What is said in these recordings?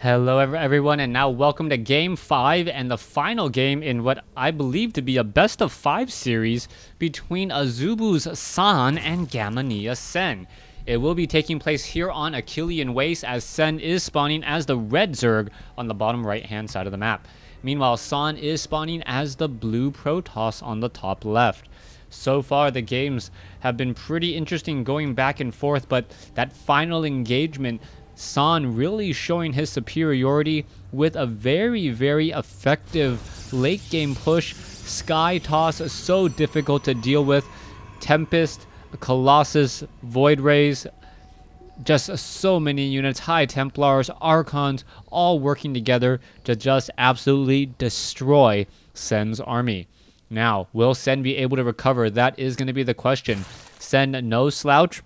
Hello everyone, and now welcome to Game 5 and the final game in what I believe to be a best of 5 series between Azubu's San and Gamania Sen. It will be taking place here on Achillean Waste, as Sen is spawning as the red Zerg on the bottom right hand side of the map. Meanwhile, San is spawning as the blue Protoss on the top left. So far, the games have been pretty interesting going back and forth, but that final engagement, San really showing his superiority with a very effective late game push. Sky Toss, so difficult to deal with. Tempest, Colossus, Void Rays, just so many units. High Templars, Archons, all working together to just absolutely destroy Sen's army. Now, will Sen be able to recover? That is going to be the question. Sen, no slouch.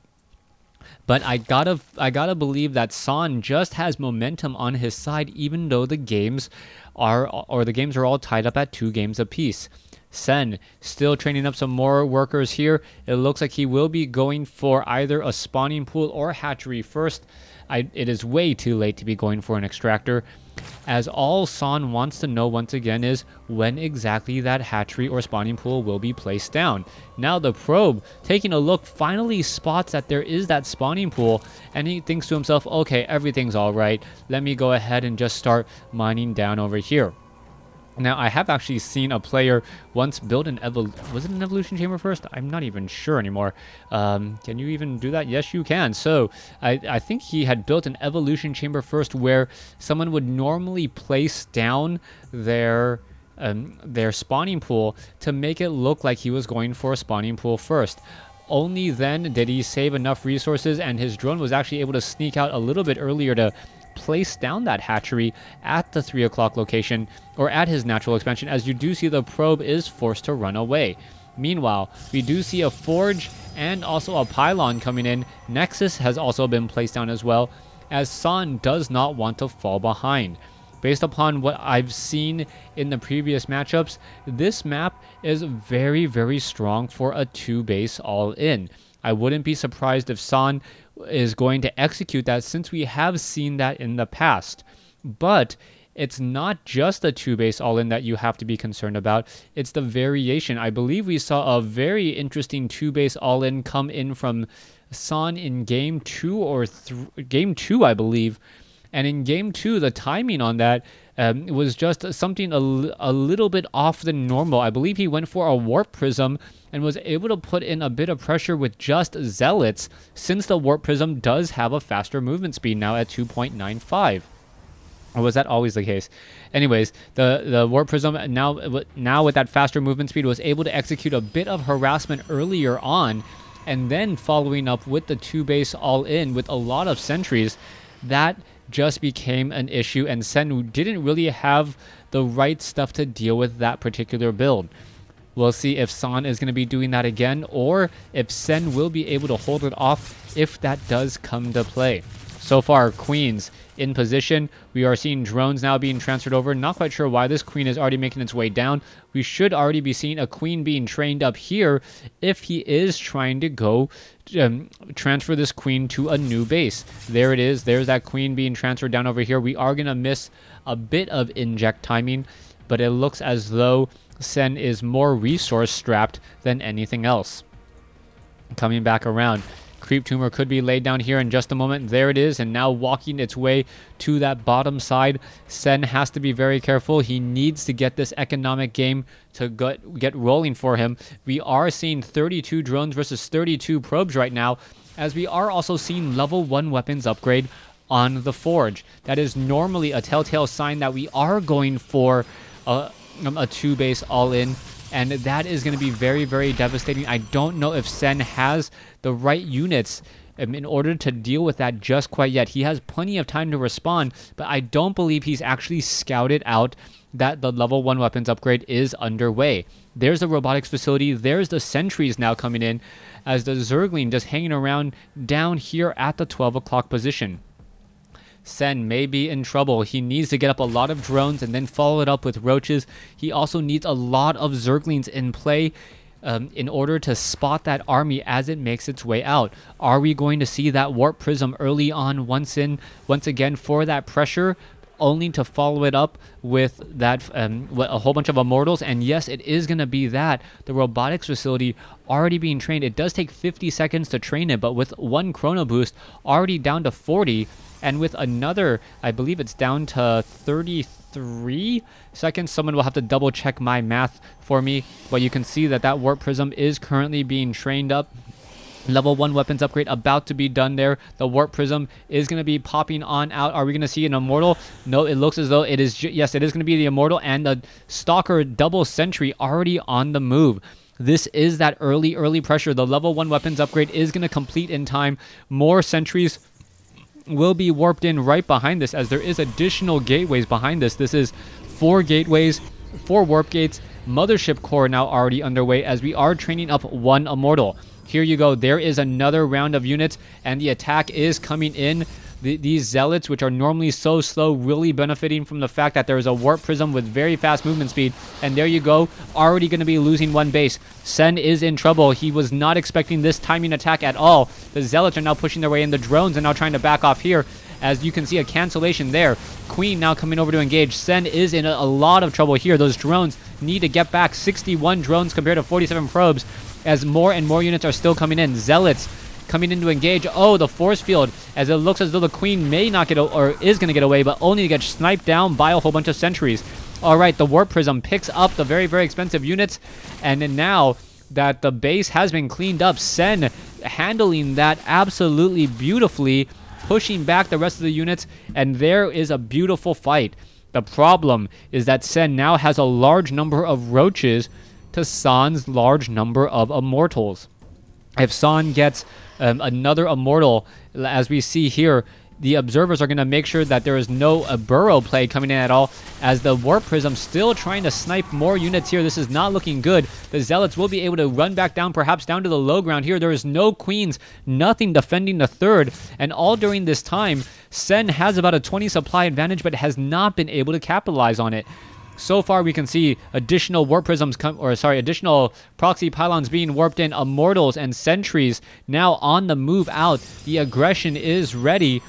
But I gotta believe that San just has momentum on his side, even though the games are all tied up at 2 games apiece. Sen still training up some more workers here. It looks like he will be going for either a spawning pool or hatchery first. It is way too late to be going for an extractor, as all San wants to know once again is when exactly that hatchery or spawning pool will be placed down. Now the probe, taking a look, finally spots that there is that spawning pool, and he thinks to himself, okay, everything's alright, let me go ahead and just start mining down over here. Now, I have actually seen a player once build an was it an evolution chamber first? I'm not even sure anymore. Can you even do that? Yes, you can. So, I think he had built an evolution chamber first, where someone would normally place down their spawning pool to make it look like he was going for a spawning pool first. Only then did he save enough resources, and his drone was actually able to sneak out a little bit earlier to place down that hatchery at the 3 o'clock location, or at his natural expansion, as you do see the probe is forced to run away. Meanwhile, we do see a forge and also a pylon coming in. Nexus has also been placed down as well, as San does not want to fall behind. Based upon what I've seen in the previous matchups, this map is very strong for a 2-base all-in. I wouldn't be surprised if San is going to execute that, since we have seen that in the past. But it's not just a 2-base all-in that you have to be concerned about. It's the variation. I believe we saw a very interesting 2-base all-in come in from San in game 2 or game 2, I believe. And in game 2, the timing on that was just something a little bit off than normal. I believe he went for a warp prism and was able to put in a bit of pressure with just zealots, since the warp prism does have a faster movement speed now at 2.95. Or was that always the case? Anyways, the warp prism now with that faster movement speed was able to execute a bit of harassment earlier on, and then following up with the 2-base all-in with a lot of sentries. That just became an issue, and Sen didn't really have the right stuff to deal with that particular build. We'll see if San is going to be doing that again, or if Sen will be able to hold it off if that does come to play. So far, Queens in position. We are seeing drones now being transferred over. Not quite sure why this queen is already making its way down. We should already be seeing a queen being trained up here if he is trying to go transfer this queen to a new base. There it is. There's that queen being transferred down over here. We are going to miss a bit of inject timing, but it looks as though Sen is more resource strapped than anything else. Coming back around. Creep Tumor could be laid down here in just a moment. There it is, and now walking its way to that bottom side. Sen has to be very careful. He needs to get this economic game to get rolling for him. We are seeing 32 drones versus 32 probes right now, as we are also seeing level 1 weapons upgrade on the Forge. That is normally a telltale sign that we are going for a 2-base all-in. And that is going to be very devastating. I don't know if Sen has the right units in order to deal with that just quite yet. He has plenty of time to respond, but I don't believe he's actually scouted out that the level 1 weapons upgrade is underway. There's the robotics facility. There's the sentries now coming in, as the Zergling just hanging around down here at the 12 o'clock position. Sen may be in trouble. He needs to get up a lot of drones and then follow it up with roaches. He also needs a lot of Zerglings in play in order to spot that army as it makes its way out. Are we going to see that warp prism early on once again for that pressure? only to follow it up with that a whole bunch of immortals. And yes, it is going to be that the robotics facility already being trained. It does take 50 seconds to train it, but with one chrono boost already down to 40, and with another, I believe it's down to 33 seconds. Someone will have to double check my math for me, but you can see that that warp prism is currently being trained up. Level 1 weapons upgrade about to be done there. The warp prism is going to be popping on out. Are we going to see an immortal? No, it looks as though it is. Yes, it is going to be the immortal, and the stalker double sentry already on the move. This is that early pressure. The level 1 weapons upgrade is going to complete in time. More sentries will be warped in right behind this, as there is additional gateways behind this. This is 4 gateways, 4 warp gates. Mothership core now already underway, as we are training up 1 immortal. Here you go. There is another round of units, and the attack is coming in. These zealots, which are normally so slow, really benefiting from the fact that there is a warp prism with very fast movement speed. And there you go. Already going to be losing 1 base. Sen is in trouble. He was not expecting this timing attack at all. The zealots are now pushing their way in. The drones are now trying to back off here. As you can see, a cancellation there. Queen now coming over to engage. Sen is in a lot of trouble here. Those drones need to get back. 61 drones compared to 47 probes, as more and more units are still coming in. Zealots coming in to engage. Oh, the force field, as it looks as though the Queen may not get, or is going to get away, but only to get sniped down by a whole bunch of sentries. All right, the warp prism picks up the very, very expensive units, and then now that the base has been cleaned up, Sen handling that absolutely beautifully, pushing back the rest of the units, and there is a beautiful fight. The problem is that Sen now has a large number of roaches to San's large number of immortals. If San gets another immortal, as we see here, the observers are going to make sure that there is no burrow play coming in at all, as the warp prism still trying to snipe more units here. This is not looking good. The zealots will be able to run back down, perhaps down to the low ground here. There is no queens, nothing defending the third, and all during this time, Sen has about a 20 supply advantage, but has not been able to capitalize on it. So far, we can see additional warp prisms additional proxy pylons being warped in, immortals and sentries now on the move out. The aggression is ready,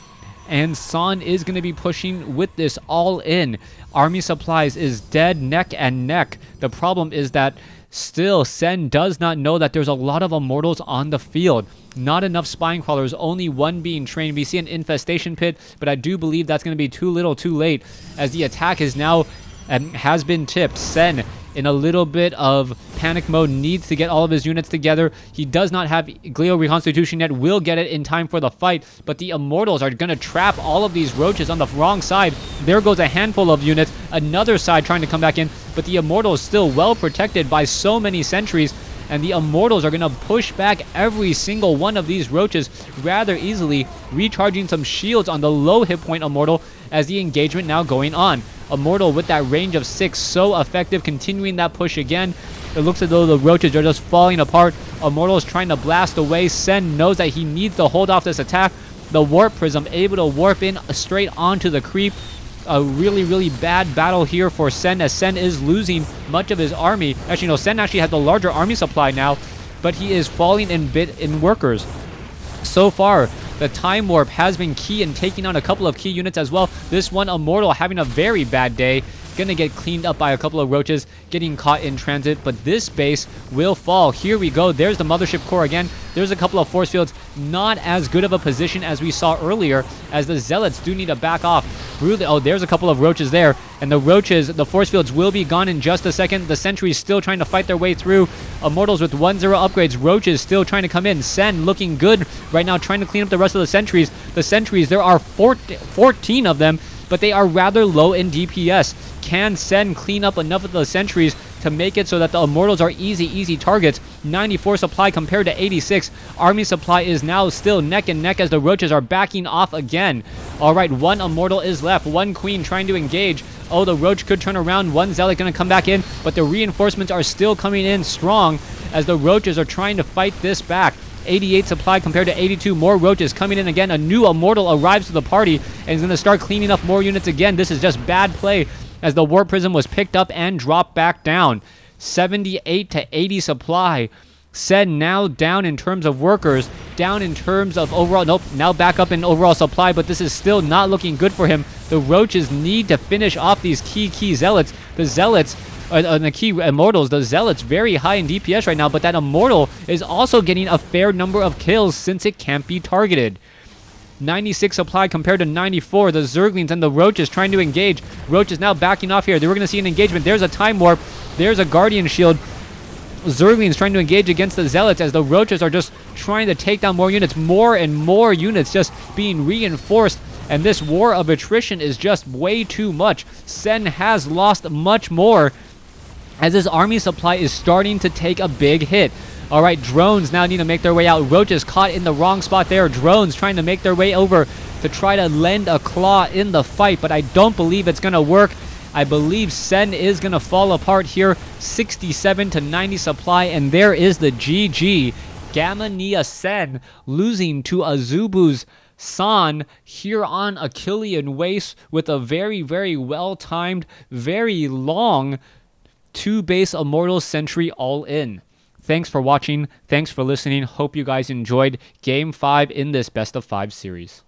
and San is going to be pushing with this all in. Army supplies is dead neck and neck. The problem is that still Sen does not know that there's a lot of immortals on the field. Not enough spine crawlers, only 1 being trained. We see an infestation pit, but I do believe that's going to be too little too late, as the attack is now has been tipped. Sen, in a little bit of panic mode, needs to get all of his units together. He does not have Glio Reconstitution yet, will get it in time for the fight, but the immortals are going to trap all of these roaches on the wrong side. There goes a handful of units, another side trying to come back in, but the immortals still well protected by so many sentries, and the immortals are going to push back every single one of these roaches rather easily, recharging some shields on the low hit point immortal as the engagement now going on. Immortal with that range of 6, so effective, continuing that push again. It looks as though the roaches are just falling apart. Immortal is trying to blast away. Sen knows that he needs to hold off this attack. The warp prism able to warp in straight onto the creep. A really, really bad battle here for Sen, as Sen is losing much of his army. Actually, no, Sen actually has the larger army supply now, but he is falling in workers. So far, the time warp has been key in taking on a couple of key units as well. This one immortal having a very bad day. Gonna get cleaned up by a couple of roaches, getting caught in transit, but this base will fall. Here we go. There's the mothership core again. There's a couple of force fields. Not as good of a position as we saw earlier, as the zealots do need to back off. Really, oh, there's a couple of roaches there, and the roaches, the force fields will be gone in just a second. The sentries still trying to fight their way through. Immortals with 1-0 upgrades. Roaches still trying to come in. Sen looking good right now, trying to clean up the rest of the sentries. The sentries, there are 14 of them, but they are rather low in DPS. Can Sen clean up enough of the sentries to make it so that the immortals are easy targets? 94 supply compared to 86. Army supply is now still neck and neck as the roaches are backing off again. All right, 1 immortal is left. 1 queen trying to engage. Oh, the roach could turn around. 1 zealot going to come back in, but the reinforcements are still coming in strong as the roaches are trying to fight this back. 88 supply compared to 82. More roaches coming in again. A new immortal arrives to the party and is going to start cleaning up more units again. This is just bad play as the warp prism was picked up and dropped back down. 78 to 80 supply. Sen now down in terms of workers, down in terms of overall, nope, now back up in overall supply, but this is still not looking good for him. The Roaches need to finish off these key Zealots. The Zealots, the key Immortals, the Zealots very high in DPS right now, but that Immortal is also getting a fair number of kills since it can't be targeted. 96 supply compared to 94. The Zerglings and the Roaches trying to engage. Roaches now backing off here. They were going to see an engagement. There's a Time Warp. There's a Guardian Shield. Zerglings trying to engage against the Zealots as the Roaches are just trying to take down more units. More and more units just being reinforced. And this war of attrition is just way too much. Sen has lost much more as his army supply is starting to take a big hit. Alright, drones now need to make their way out. Roaches caught in the wrong spot there. Drones trying to make their way over to try to lend a claw in the fight, but I don't believe it's going to work. I believe Sen is going to fall apart here. 67 to 90 supply, and there is the GG. Gamania Sen losing to Azubu's San here on Achillean Waste with a very, very well-timed, very long 2-base Immortal Sentry all in. Thanks for watching. Thanks for listening. Hope you guys enjoyed Game 5 in this Best of 5 series.